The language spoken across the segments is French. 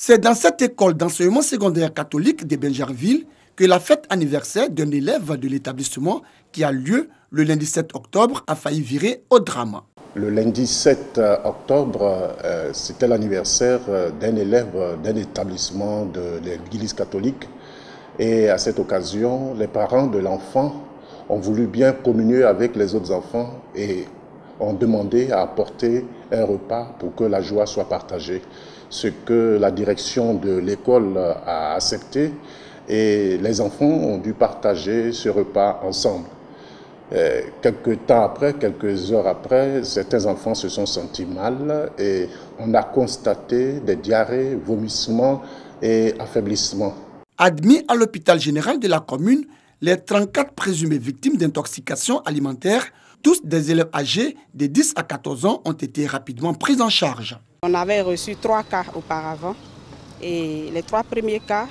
C'est dans cette école d'enseignement secondaire catholique de Benjarville que la fête anniversaire d'un élève de l'établissement qui a lieu le lundi 7 octobre a failli virer au drame. Le lundi 7 octobre, c'était l'anniversaire d'un élève d'un établissement de l'église catholique. Et à cette occasion, les parents de l'enfant ont voulu bien communier avec les autres enfants et ont demandé à apporter un repas pour que la joie soit partagée. Ce que la direction de l'école a accepté et les enfants ont dû partager ce repas ensemble. Quelques temps après, quelques heures après, certains enfants se sont sentis mal et on a constaté des diarrhées, vomissements et affaiblissements. Admis à l'hôpital général de la commune, les 34 présumées victimes d'intoxication alimentaire, tous des élèves âgés de 10 à 14 ans, ont été rapidement pris en charge. On avait reçu 3 cas auparavant et les 3 premiers cas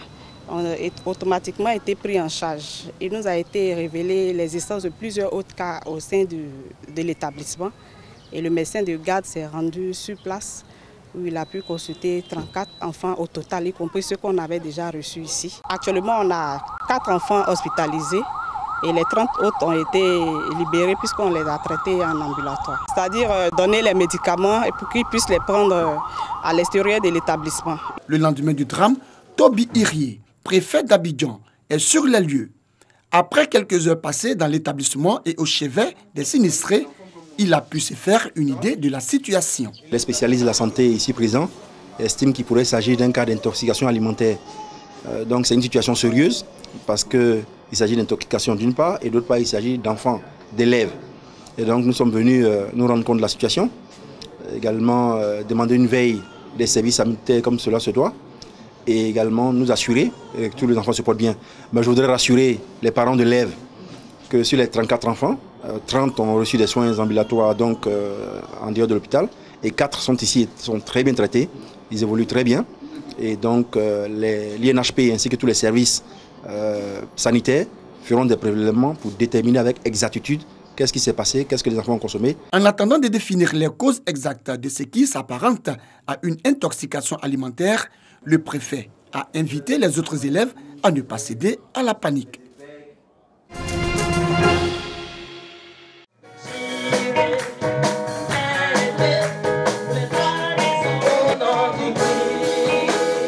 ont automatiquement été pris en charge. Il nous a été révélé l'existence de plusieurs autres cas au sein de l'établissement et le médecin de garde s'est rendu sur place où il a pu consulter 34 enfants au total, y compris ceux qu'on avait déjà reçus ici. Actuellement, on a 4 enfants hospitalisés et les 30 autres ont été libérés puisqu'on les a traités en ambulatoire. C'est-à-dire donner les médicaments et pour qu'ils puissent les prendre à l'extérieur de l'établissement. Le lendemain du drame, Toby Irié, préfet d'Abidjan, est sur les lieux. Après quelques heures passées dans l'établissement et au chevet des sinistrés, il a pu se faire une idée de la situation. Les spécialistes de la santé ici présents estiment qu'il pourrait s'agir d'un cas d'intoxication alimentaire. Donc c'est une situation sérieuse parce qu'il s'agit d'intoxication d'une part et d'autre part il s'agit d'enfants, d'élèves. Et donc nous sommes venus nous rendre compte de la situation, également demander une veille des services sanitaires comme cela se doit et également nous assurer que tous les enfants se portent bien. Mais je voudrais rassurer les parents d'élèves que sur les 34 enfants, 30 ont reçu des soins ambulatoires donc, en dehors de l'hôpital et 4 sont ici, sont très bien traités, ils évoluent très bien. Et donc l'INHP ainsi que tous les services sanitaires feront des prélèvements pour déterminer avec exactitude qu'est-ce qui s'est passé, qu'est-ce que les enfants ont consommé. En attendant de définir les causes exactes de ce qui s'apparente à une intoxication alimentaire, le préfet a invité les autres élèves à ne pas céder à la panique.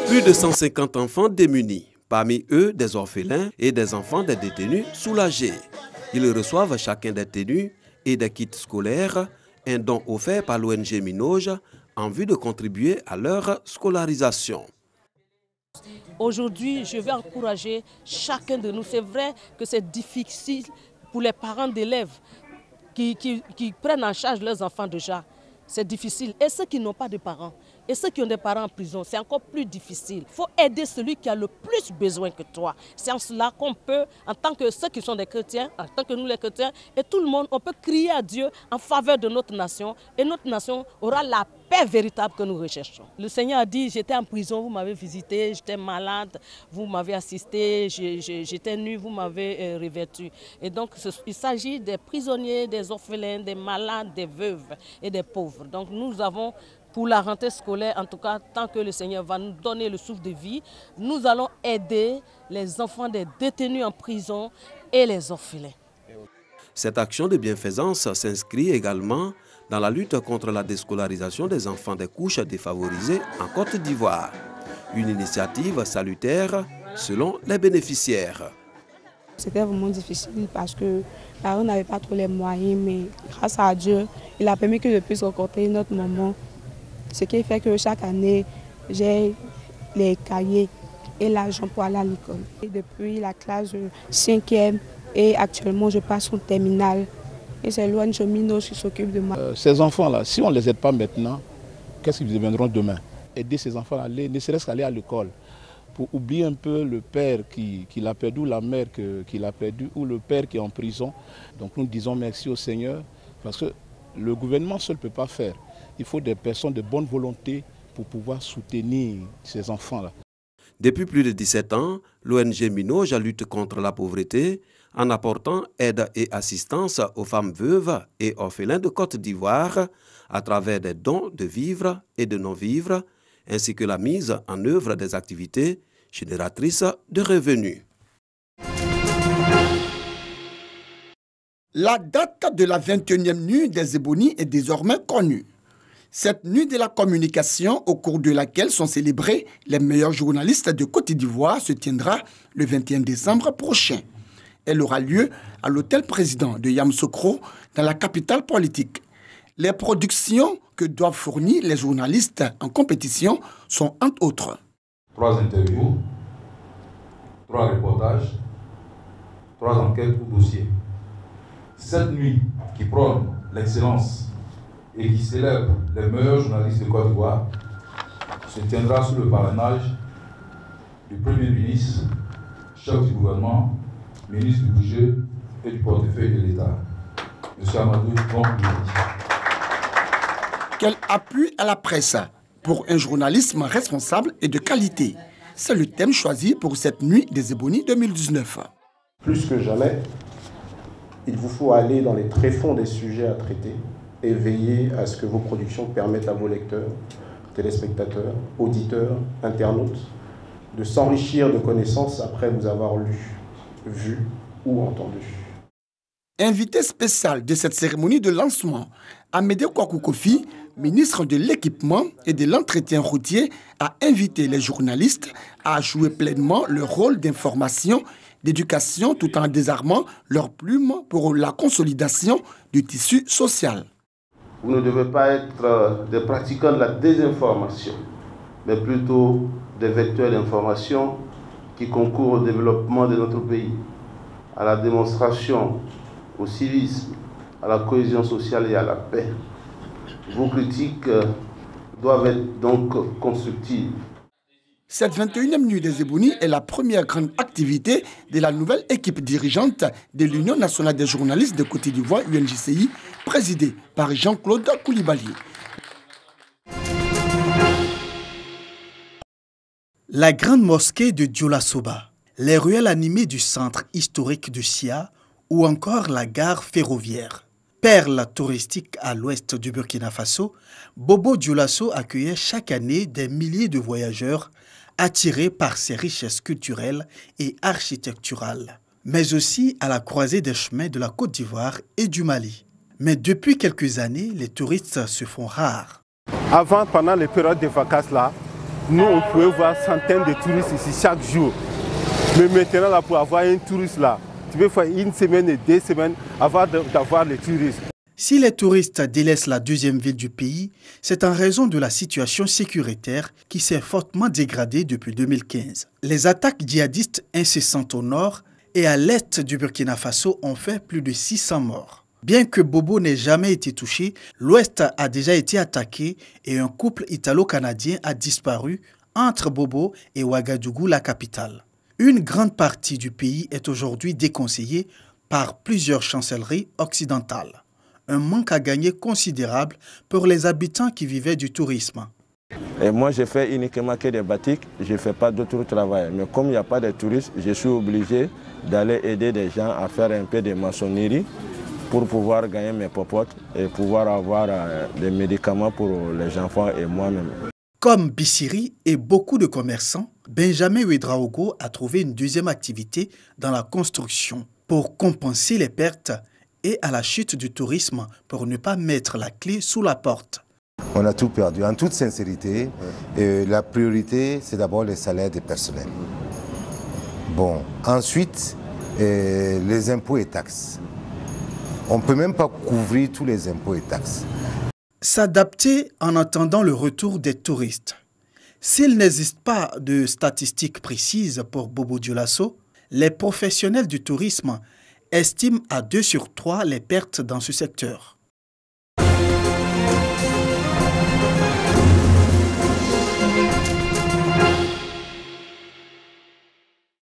Plus de 150 enfants démunis, parmi eux des orphelins et des enfants des détenus soulagés. Ils reçoivent chacun des tenues et des kits scolaires, un don offert par l'ONG Minoge en vue de contribuer à leur scolarisation. Aujourd'hui, je vais encourager chacun de nous. C'est vrai que c'est difficile pour les parents d'élèves qui prennent en charge leurs enfants déjà. C'est difficile. Et ceux qui n'ont pas de parents, et ceux qui ont des parents en prison, c'est encore plus difficile. Il faut aider celui qui a le plus besoin que toi. C'est en cela qu'on peut, en tant que ceux qui sont des chrétiens, en tant que nous les chrétiens, et tout le monde, on peut crier à Dieu en faveur de notre nation. Et notre nation aura la paix véritable que nous recherchons. Le Seigneur a dit, j'étais en prison, vous m'avez visité, j'étais malade, vous m'avez assisté, j'étais nu, vous m'avez revêtu. Et donc, il s'agit des prisonniers, des orphelins, des malades, des veuves et des pauvres. Donc, nous avons, pour la rentrée scolaire, en tout cas, tant que le Seigneur va nous donner le souffle de vie, nous allons aider les enfants des détenus en prison et les orphelins. Cette action de bienfaisance s'inscrit également dans la lutte contre la déscolarisation des enfants des couches défavorisées en Côte d'Ivoire. Une initiative salutaire selon les bénéficiaires. C'était vraiment difficile parce que les parents n'avaient pas trop les moyens, mais grâce à Dieu, il a permis que je puisse rencontrer notre maman. Ce qui fait que chaque année, j'ai les cahiers et l'argent pour aller à l'école. Depuis la classe 5e et actuellement, je passe au terminal. Et c'est l'ONG Minoge qui s'occupe de moi. Ces enfants-là, si on ne les aide pas maintenant, qu'est-ce qu'ils deviendront demain? Aider ces enfants-là, ne serait-ce qu'aller à l'école, pour oublier un peu le père qui l'a perdu, ou la mère qui l'a perdu, ou le père qui est en prison. Donc nous disons merci au Seigneur, parce que le gouvernement seul ne peut pas faire. Il faut des personnes de bonne volonté pour pouvoir soutenir ces enfants-là. Depuis plus de 17 ans, l'ONG Minoge lutte contre la pauvreté en apportant aide et assistance aux femmes veuves et orphelins de Côte d'Ivoire à travers des dons de vivres et de non-vivres ainsi que la mise en œuvre des activités génératrices de revenus. La date de la 21e nuit des Ebonies est désormais connue. Cette nuit de la communication, au cours de laquelle sont célébrés les meilleurs journalistes de Côte d'Ivoire, se tiendra le 21 décembre prochain. Elle aura lieu à l'hôtel président de Yamoussoukro, dans la capitale politique. Les productions que doivent fournir les journalistes en compétition sont entre autres 3 interviews, 3 reportages, 3 enquêtes ou dossiers. Cette nuit qui prône l'excellence et qui célèbre les meilleurs journalistes de Côte d'Ivoire se tiendra sous le parrainage du Premier ministre, chef du gouvernement, ministre du budget et du portefeuille de l'État, M. Amadou Bongoudi. Quel appui à la presse pour un journalisme responsable et de qualité? C'est le thème choisi pour cette nuit des Ebonies 2019. Plus que jamais, il vous faut aller dans les tréfonds des sujets à traiter et veiller à ce que vos productions permettent à vos lecteurs, téléspectateurs, auditeurs, internautes, de s'enrichir de connaissances après vous avoir lu, vu ou entendu. Invité spécial de cette cérémonie de lancement, Amédée Kwaku Kofi, ministre de l'Équipement et de l'Entretien routier, a invité les journalistes à jouer pleinement leur rôle d'information, d'éducation, tout en désarmant leurs plumes pour la consolidation du tissu social. Vous ne devez pas être des pratiquants de la désinformation, mais plutôt des vecteurs d'information qui concourent au développement de notre pays, à la démonstration, au civisme, à la cohésion sociale et à la paix. Vos critiques doivent être donc constructives. Cette 21e nuit des Ebonies est la première grande activité de la nouvelle équipe dirigeante de l'Union nationale des journalistes de Côte d'Ivoire, UNJCI, présidée par Jean-Claude Koulibaly. La grande mosquée de Dioula-Soba, les ruelles animées du centre historique de Sia ou encore la gare ferroviaire. Perle touristique à l'ouest du Burkina Faso, Bobo Dioulasso accueillait chaque année des milliers de voyageurs attirés par ses richesses culturelles et architecturales, mais aussi à la croisée des chemins de la Côte d'Ivoire et du Mali. Mais depuis quelques années, les touristes se font rares. Avant, pendant les périodes de vacances là, nous on pouvait voir centaines de touristes ici chaque jour. Mais maintenant là, pour avoir un touriste là, tu peux faire 1 semaine et 2 semaines avant d'avoir les touristes. Si les touristes délaissent la deuxième ville du pays, c'est en raison de la situation sécuritaire qui s'est fortement dégradée depuis 2015. Les attaques djihadistes incessantes au nord et à l'est du Burkina Faso ont fait plus de 600 morts. Bien que Bobo n'ait jamais été touché, l'ouest a déjà été attaqué et un couple italo-canadien a disparu entre Bobo et Ouagadougou, la capitale. Une grande partie du pays est aujourd'hui déconseillée par plusieurs chancelleries occidentales. Un manque à gagner considérable pour les habitants qui vivaient du tourisme. Et moi, je fais uniquement que des batiks, je ne fais pas d'autres travail. Mais comme il n'y a pas de touristes, je suis obligé d'aller aider des gens à faire un peu de maçonnerie pour pouvoir gagner mes popotes et pouvoir avoir des médicaments pour les enfants et moi-même. Comme Bissiri et beaucoup de commerçants, Benjamin Ouedraogo a trouvé une deuxième activité dans la construction pour compenser les pertes et à la chute du tourisme pour ne pas mettre la clé sous la porte. On a tout perdu. En toute sincérité, la priorité, c'est d'abord les salaires des personnels. Bon, ensuite, les impôts et taxes. On ne peut même pas couvrir tous les impôts et taxes. S'adapter en attendant le retour des touristes. S'il n'existe pas de statistiques précises pour Bobo Dioulasso, les professionnels du tourisme estiment à 2 sur 3 les pertes dans ce secteur.